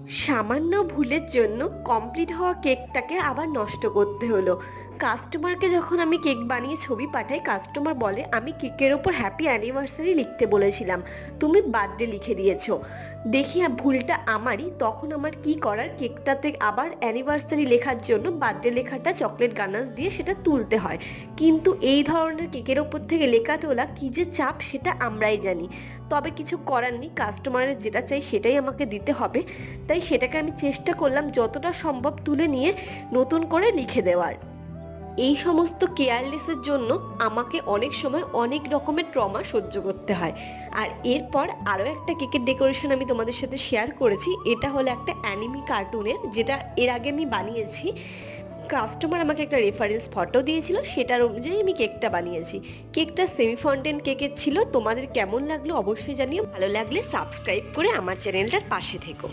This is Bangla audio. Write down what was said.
সামান্য ভুলের জন্য কমপ্লিট হওয়া কেকটাকে আবার নষ্ট করতে হলো। কাস্টমারকে যখন আমি কেক বানিয়ে ছবি পাঠাই, কাস্টমার বলে আমি কেকের ওপর হ্যাপি অ্যানিভার্সারি লিখতে বলেছিলাম, তুমি বার্থডে লিখে দিয়েছো। দেখি ভুলটা আমারই, তখন আমার কি করার, কেকটাতে আবার অ্যানিভার্সারি লেখার জন্য বার্থডে লেখাটা চকলেট গানাশ দিয়ে সেটা তুলতে হয়। কিন্তু এই ধরনের কেকের ওপর থেকে লেখা তোলা কি যে চাপ সেটা আমরাই জানি। তবে কিছু করার নেই, কাস্টমারের যেটা চাই সেটাই আমাকে দিতে হবে। তাই সেটাকে আমি চেষ্টা করলাম যতটা সম্ভব তুলে নিয়ে নতুন করে লিখে দেওয়ার। এই সমস্ত কেয়ারলেসের জন্য আমাকে অনেক সময় অনেক রকমের ট্রমা সহ্য করতে হয়। আর এরপর আরও একটা কেকের ডেকোরেশন আমি তোমাদের সাথে শেয়ার করেছি। এটা হলো একটা অ্যানিমি কার্টুনের, যেটা এর আগে আমি বানিয়েছি। কাস্টমার আমাকে একটা রেফারেন্স ফটো দিয়েছিল, সেটার অনুযায়ী আমি কেকটা বানিয়েছি। কেকটা সেমি ফন্ডেন্ট কেকের ছিল। তোমাদের কেমন লাগলো অবশ্যই জানিও। ভালো লাগলে সাবস্ক্রাইব করে আমার চ্যানেলটার পাশে থেকো।